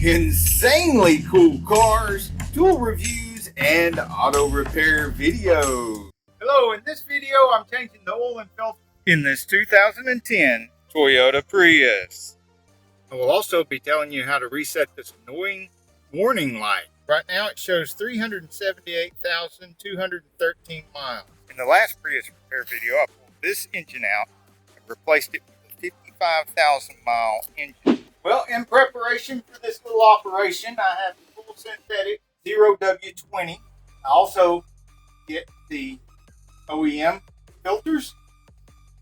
insanely cool cars, tool reviews, and auto repair videos. Hello, in this video I'm changing the oil and filter in this 2010 Toyota Prius. I will also be telling you how to reset this annoying warning light. Right now it shows 378,213 miles. In the last Prius repair video I pulled this engine out and replaced it with a 55,000 mile engine. Well, in preparation for this little operation, I have the full synthetic 0W20. I also get the OEM filters,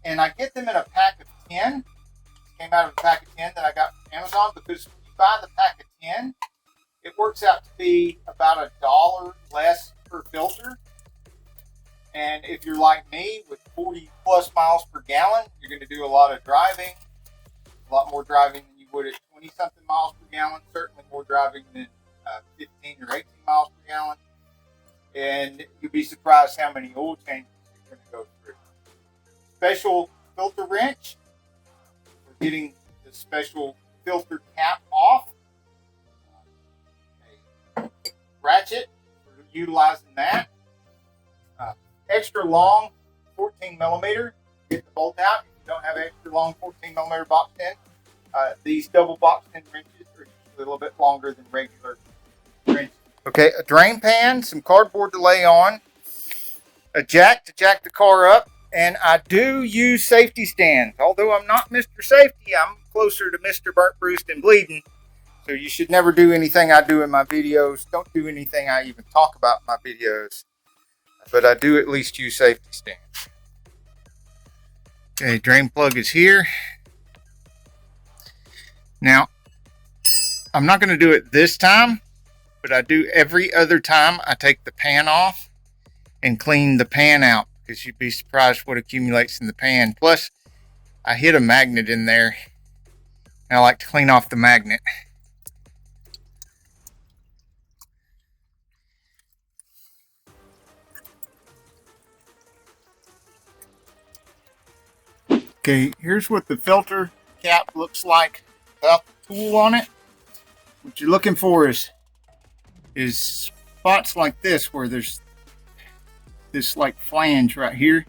and I get them in a pack of 10. Came out of a pack of 10 that I got from Amazon, because when you buy the pack of 10, it works out to be about $1 less per filter. And if you're like me with 40 plus miles per gallon, you're going to do a lot of driving, a lot more driving than you would at 20 something miles per gallon, certainly more driving than 15 or 18 miles per gallon. And you'd be surprised how many oil changes you're going to go through. Special filter wrench. We're getting the special filter cap off. A ratchet, we're utilizing that. Extra long 14 millimeter. Get the bolt out. If you don't have an extra long 14 millimeter box pin, these double box pin wrenches are a little bit longer than regular wrenches. Okay, a drain pan, some cardboard to lay on, a jack to jack the car up, and I do use safety stands. Although I'm not Mr. Safety, I'm closer to Mr. Burnt, Bruised, and Bleeding. So you should never do anything I do in my videos. Don't do anything I even talk about in my videos. But I do at least use safety stands. Okay, drain plug is here. Now, I'm not going to do it this time, but I do every other time. I take the pan off and clean the pan out, because you'd be surprised what accumulates in the pan. Plus, I hit a magnet in there, and I like to clean off the magnet. Okay, here's what the filter cap looks like without the tool on it. What you're looking for is spots like this, where there's this like flange right here.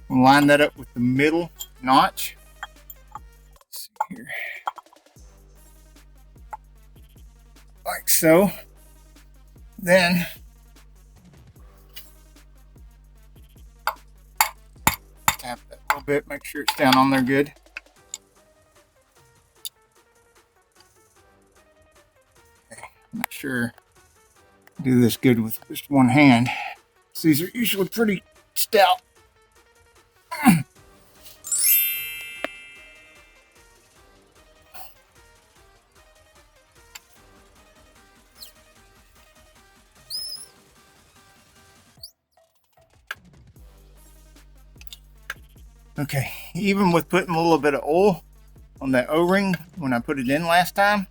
We'll line that up with the middle notch. Let's see here. Like so. Then tap that a little bit, make sure it's down on there good. Okay, I'm not sure I do this good with just one hand. So these are usually pretty stout. Okay, even with putting a little bit of oil on that O-ring when I put it in last time,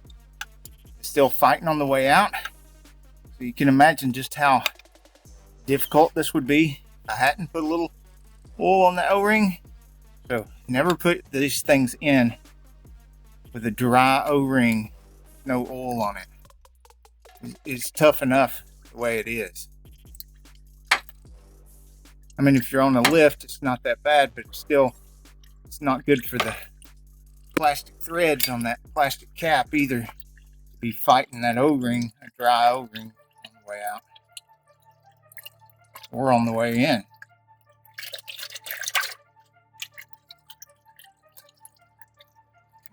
it's still fighting on the way out. So you can imagine just how difficult this would be if I hadn't put a little oil on the O-ring. So never put these things in with a dry O-ring, no oil on it. It's tough enough the way it is. I mean, if you're on a lift, it's not that bad, but it's not good for the plastic threads on that plastic cap either, to be fighting that O-ring, a dry O-ring, on the way out or on the way in.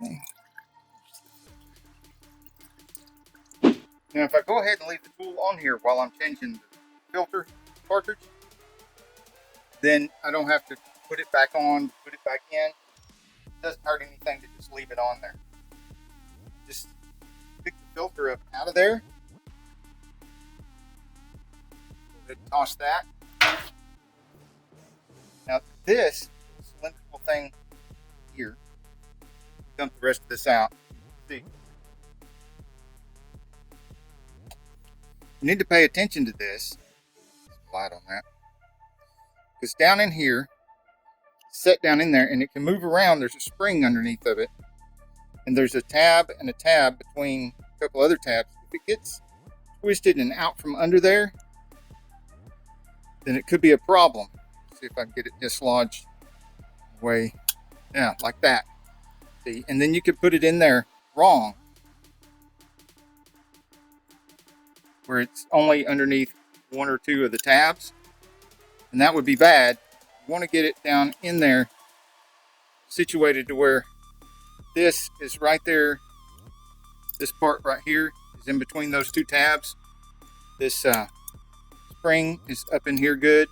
Okay. Now, if I go ahead and leave the tool on here while I'm changing the filter cartridge, then I don't have to put it back on, put it back in. It doesn't hurt anything to just leave it on there. Just pick the filter up out of there. Go ahead and toss that. Now this cylindrical thing here, dump the rest of this out. See, you need to pay attention to this. Light on that. Because down in here, set down in there, and it can move around. There's a spring underneath of it. and there's a tab and a tab between a couple other tabs. If it gets twisted and out from under there, then it could be a problem. Let's see if I can get it dislodged way, yeah, like that. See, and then you could put it in there wrong, where it's only underneath one or two of the tabs, and that would be bad. You want to get it down in there, situated to where this is right there. This part right here is in between those two tabs. This spring is up in here good.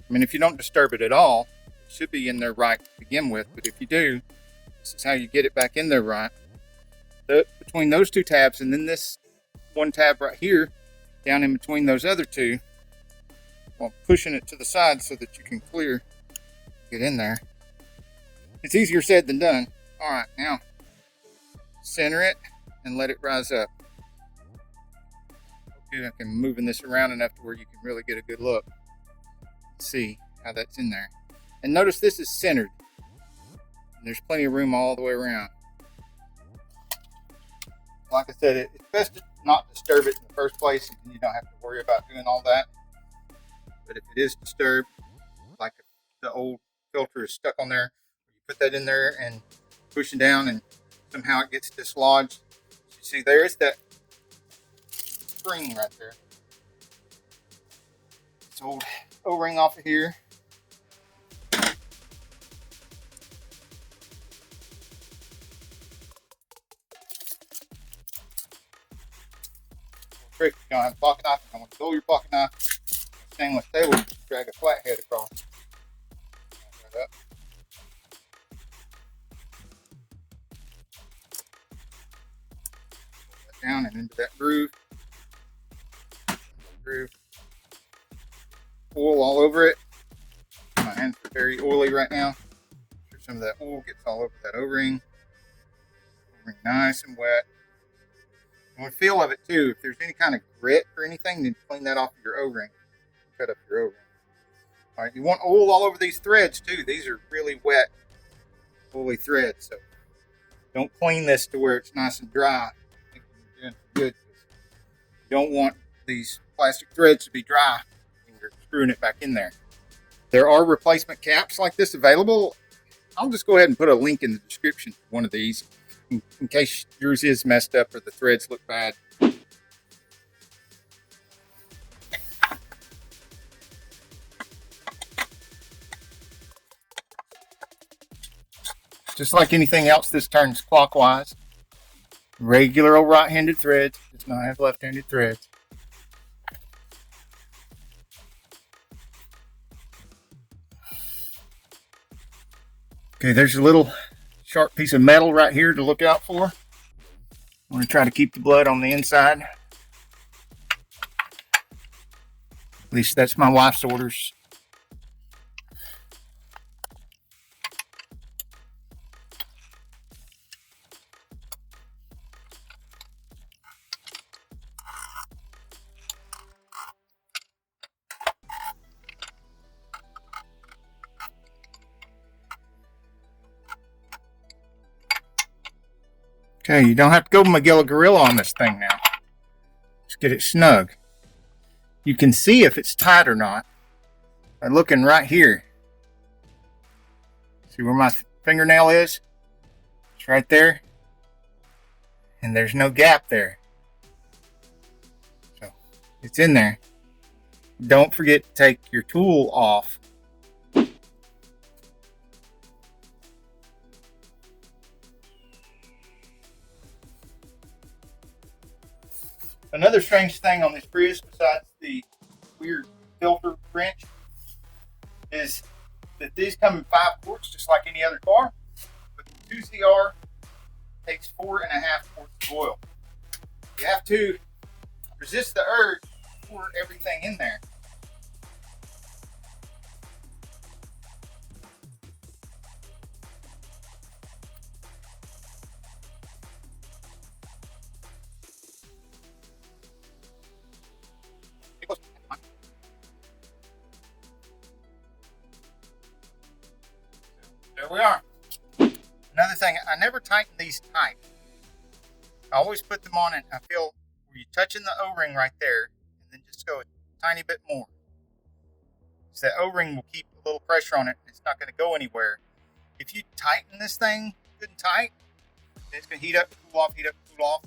I mean, if you don't disturb it at all, it should be in there right to begin with. But if you do, this is how you get it back in there right. Between those two tabs, and then this one tab right here, down in between those other two, while pushing it to the side so that you can get in there. It's easier said than done. All right, now center it and let it rise up. Okay, I can moving this around enough to where you can really get a good look. See how that's in there. And notice this is centered. And there's plenty of room all the way around. Like I said, it's best to not disturb it in the first place, and you don't have to worry about doing all that. But if it is disturbed, like if the old filter is stuck on there, you put that in there and push it down, and somehow it gets dislodged. You see, there's that spring right there. This old O-ring off of here. Trick, you don't have a pocket knife. I'm going to dull your pocket knife. Stainless steel, drag a flathead across. Right up. Pull that down and into that groove. Oil all over it. My hands are very oily right now. Make sure some of that oil gets all over that O-ring. O-ring nice and wet. And the feel of it too, if there's any kind of grit or anything, then clean that off of your O-ring. Cut up your O-ring. Alright, you want oil all over these threads too. These are really wet, oily threads. So don't clean this to where it's nice and dry. I think you're doing good. You don't want these plastic threads to be dry when you're screwing it back in there. There are replacement caps like this available. I'll just go ahead and put a link in the description for one of these in case yours is messed up or the threads look bad. Just like anything else, this turns clockwise. Regular old right-handed threads, does not have left-handed threads. Okay, there's a little sharp piece of metal right here to look out for. I'm going to try to keep the blood on the inside. At least that's my wife's orders. Okay, you don't have to go Magilla Gorilla on this thing now. Just get it snug. You can see if it's tight or not by looking right here. See where my fingernail is? It's right there. And there's no gap there. So it's in there. Don't forget to take your tool off. Another strange thing on this Prius, besides the weird filter wrench, is that these come in 5 quarts, just like any other car. But the 2CR takes 4.5 quarts of oil. You have to resist the urge to pour everything in there. there we are. Another thing, I never tighten these tight. I always put them on and I feel where you're touching the O-ring right there, and then just go a tiny bit more. So that O-ring will keep a little pressure on it. It's not going to go anywhere. If you tighten this thing good and tight, it's going to heat up, cool off, heat up, cool off.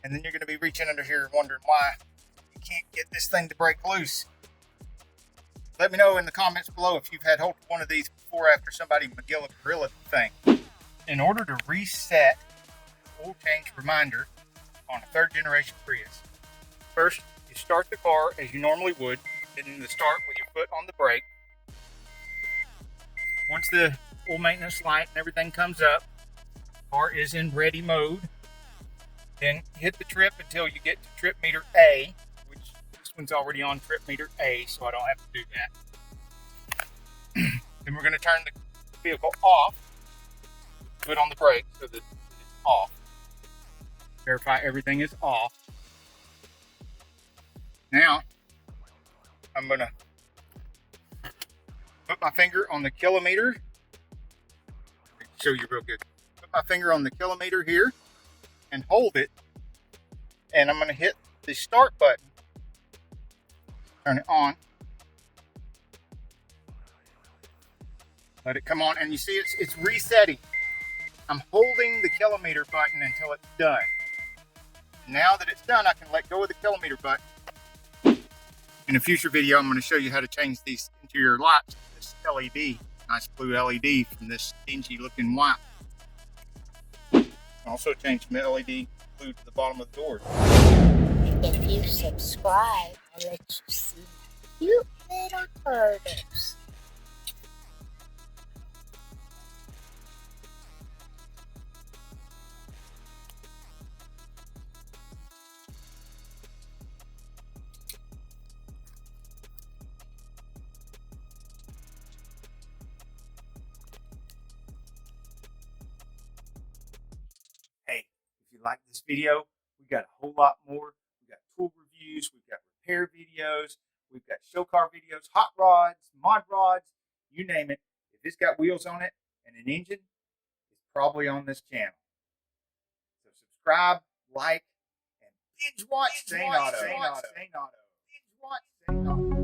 And then you're going to be reaching under here wondering why you can't get this thing to break loose. Let me know in the comments below if you've had hold of one of these before after somebody Magilla Gorilla thing. In order to reset oil change reminder on a 3rd generation Prius, first you start the car as you normally would, hitting the start with your foot on the brake. Once the oil maintenance light and everything comes up, the car is in ready mode. Then hit the trip until you get to trip meter A, which this one's already on trip meter A, so I don't have to do that. Then we're going to turn the vehicle off, put on the brake so that it's off. Verify everything is off. Now, I'm going to put my finger on the kilometer. Show you real good. Put my finger on the kilometer here and hold it, and I'm going to hit the start button, turn it on, let it come on, and you see it's resetting. I'm holding the kilometer button until it's done. Now that it's done, I can let go of the kilometer button. In a future video, I'm going to show you how to change these interior lights, this LED, nice blue LED from this dingy looking white. Also change my LED blue to the bottom of the door. If you subscribe, I'll let you see cute little turtles. Hey, if you like this video, we got a whole lot more. We got tool reviews, we've got repair videos, we've got show car videos, hot rods, mod rods, you name it. If it's got wheels on it and an engine, it's probably on this channel. So subscribe, like, and binge watch Zane Auto. Binge watch Zane Auto.